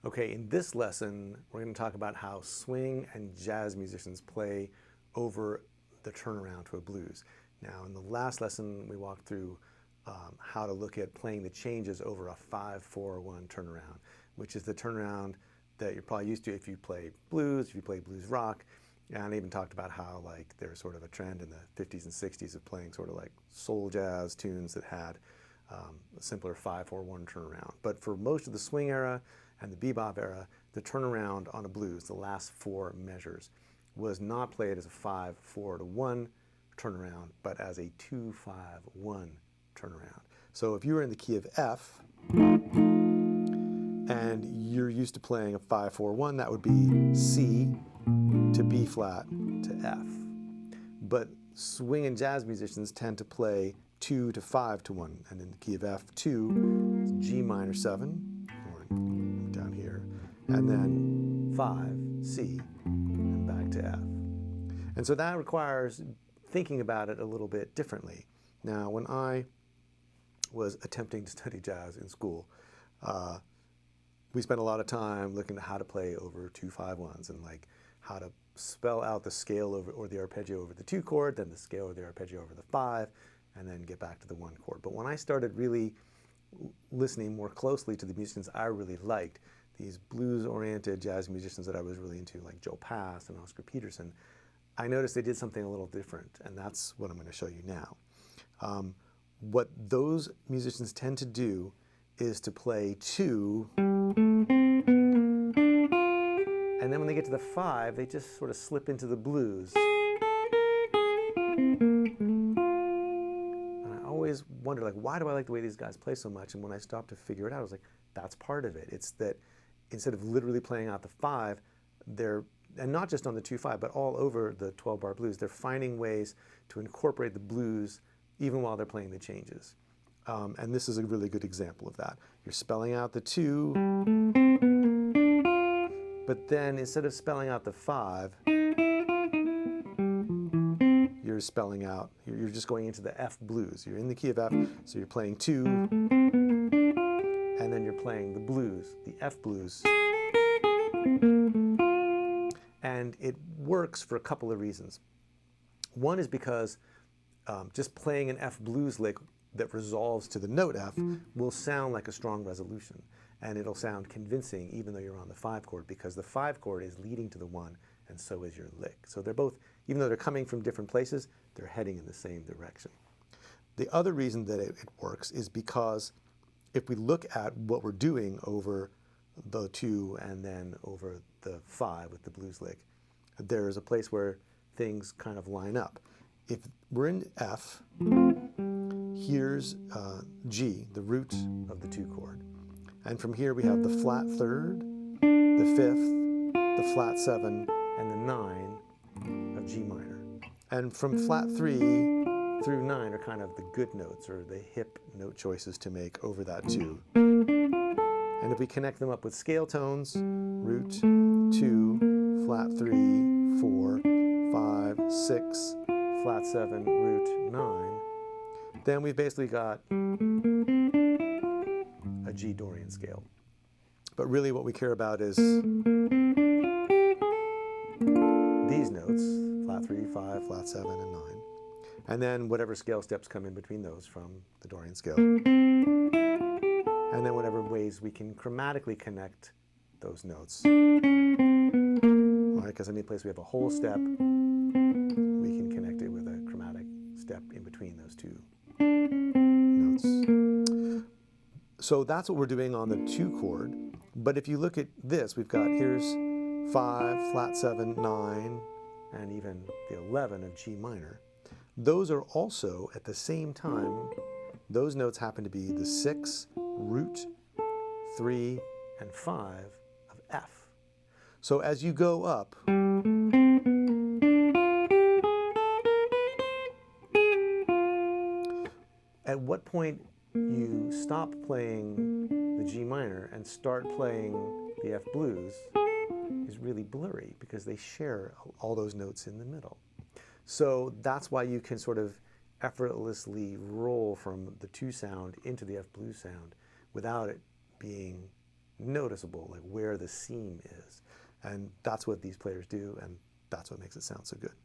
Okay, in this lesson, we're going to talk about how swing and jazz musicians play over the turnaround to a blues. Now, in the last lesson, we walked through how to look at playing the changes over a 5-4-1 turnaround, which is the turnaround that you're probably used to if you play blues, if you play blues rock. And I even talked about how there's sort of a trend in the 50s and 60s of playing sort of like soul jazz tunes that had a simpler 5-4-1 turnaround. But for most of the swing era and the bebop era, the turnaround on a blues, the last four measures, was not played as a 5-4-1 turnaround, but as a 2-5-1 turnaround. So if you were in the key of F and you're used to playing a 5-4-1, that would be C to B flat to F. But swing and jazz musicians tend to play 2 to 5-1, and in the key of F, 2 is G minor 7, or down here, and then 5, C, and back to F. And so that requires thinking about it a little bit differently. Now, when I was attempting to study jazz in school, we spent a lot of time looking at how to play over 2-5-1s and how to spell out the scale over, or the arpeggio over the 2 chord, then the scale or the arpeggio over the 5, and then get back to the 1 chord. But when I started really listening more closely to the musicians I really liked, these blues-oriented jazz musicians that I was really into, like Joe Pass and Oscar Peterson, I noticed they did something a little different, and that's what I'm going to show you now. What those musicians tend to do is to play 2, and then when they get to the 5, they just sort of slip into the blues. And I always wondered, why do I like the way these guys play so much? And when I stopped to figure it out, I was like, that's part of it. It's that instead of literally playing out the 5, they're, and not just on the 2-5, but all over the 12-bar blues, they're finding ways to incorporate the blues even while they're playing the changes. And this is a really good example of that. You're spelling out the 2, but then instead of spelling out the 5, you're spelling out, you're just going into the F blues. You're in the key of F, so you're playing 2, and then you're playing the blues, the F blues. And it works for a couple of reasons. One is because just playing an F blues lick that resolves to the note F will sound like a strong resolution. And it'll sound convincing even though you're on the 5 chord, because the 5 chord is leading to the 1, and so is your lick. So they're both, even though they're coming from different places, they're heading in the same direction. The other reason that it works is because if we look at what we're doing over the 2 and then over the 5 with the blues lick, there is a place where things kind of line up. If we're in F, here's G, the root of the 2 chord. And from here we have the flat 3rd, the 5th, the flat 7, and the 9 of G minor. And from flat 3 through 9 are kind of the good notes, or the hip note choices to make over that 2. And if we connect them up with scale tones, root 2, flat 3, 4, 5, 6, flat 7, root 9, then we've basically got a G Dorian scale. But really what we care about is these notes, flat 3, 5, flat 7, and 9. And then whatever scale steps come in between those from the Dorian scale. And then whatever ways we can chromatically connect those notes. Because any place we have a whole step, we can connect it with a chromatic step in between those 2 notes. So that's what we're doing on the 2 chord. But if you look at this, we've got here's 5, flat 7, 9, and even the 11 of G minor. Those are also, at the same time, those notes happen to be the 6, root, 3, and 5 of F. So as you go up, at what point you stop playing the G minor and start playing the F blues is really blurry, because they share all those notes in the middle. So that's why you can sort of effortlessly roll from the 2 sound into the F blues sound without it being noticeable, like where the seam is. And that's what these players do, and that's what makes it sound so good.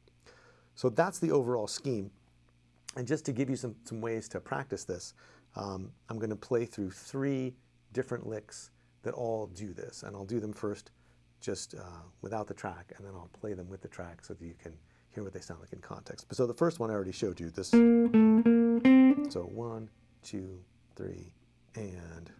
So that's the overall scheme. And just to give you some ways to practice this, I'm going to play through 3 different licks that all do this. And I'll do them first just without the track, and then I'll play them with the track so that you can hear what they sound like in context. So the first one I already showed you, this. So 1, 2, 3, and.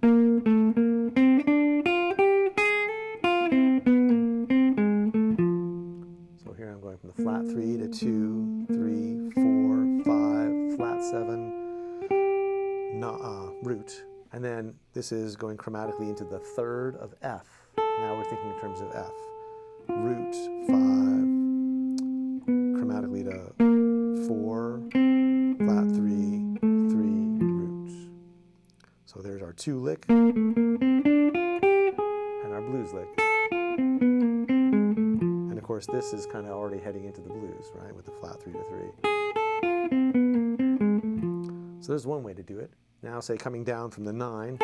So here I'm going from the flat 3 to 2, 3, 4, 5, flat 7, root. And then this is going chromatically into the 3rd of F. Now we're thinking in terms of F. Root 5, chromatically to 4, flat 3, 3, root. So there's our 2 lick and our blues lick. And of course this is kind of already heading into the blues, right, with the flat 3 to 3. So there's one way to do it. Now say coming down from the 9.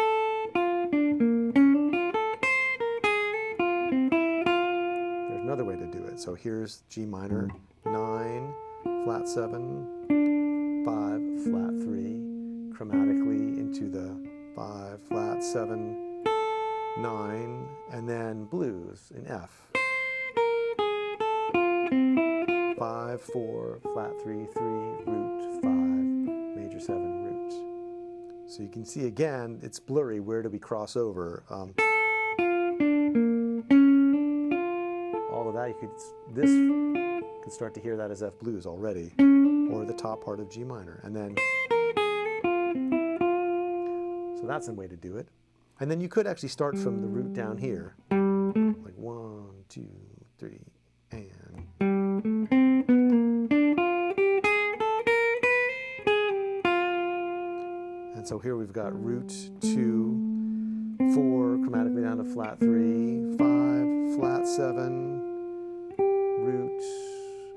There's another way to do it. So here's G minor, 9, flat 7, 5, flat 3, chromatically into the 5, flat 7, 9, and then blues in F. 5, 4, flat 3, 3, root 5, major 7, root. So you can see again, it's blurry. Where do we cross over? All of that, this you can start to hear that as F blues already, or the top part of G minor. And then, so that's a way to do it. And then you could actually start from the root down here, like 1, 2, 3, and. And so here we've got root 2, 4, chromatically down to flat 3, 5, flat 7, root,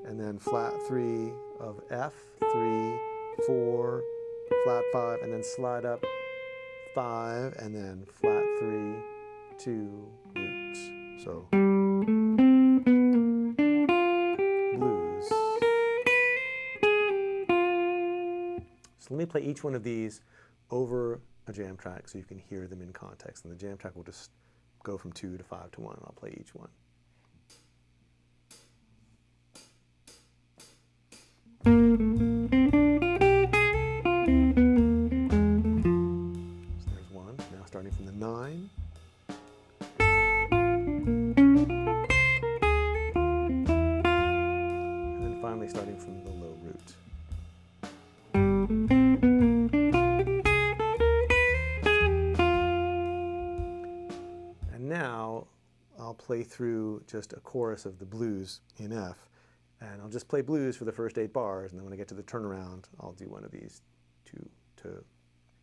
and then flat 3 of F, 3, 4, flat 5, and then slide up 5, and then flat 3, 2, root. So blues. So let me play each one of these over a jam track so you can hear them in context. And the jam track will just go from 2 to 5 to 1, and I'll play each one. So there's one. Now starting from the 9. And then finally starting from the low root. Now I'll play through just a chorus of the blues in F, and I'll just play blues for the first 8 bars, and then when I get to the turnaround, I'll do one of these 2 to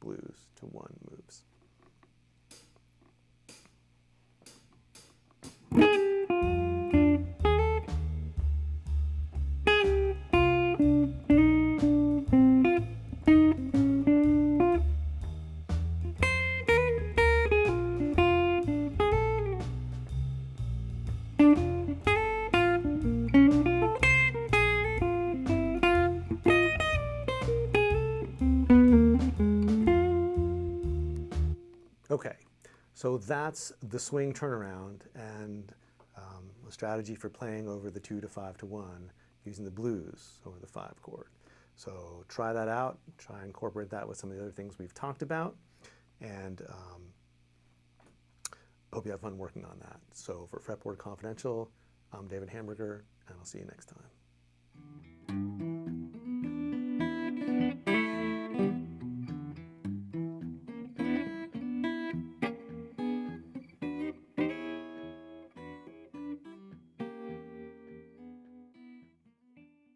blues to 1 moves. Okay, so that's the swing turnaround and a strategy for playing over the 2 to 5 to 1 using the blues over the 5 chord. So try that out, try and incorporate that with some of the other things we've talked about, and hope you have fun working on that. So for Fretboard Confidential, I'm David Hamburger, and I'll see you next time.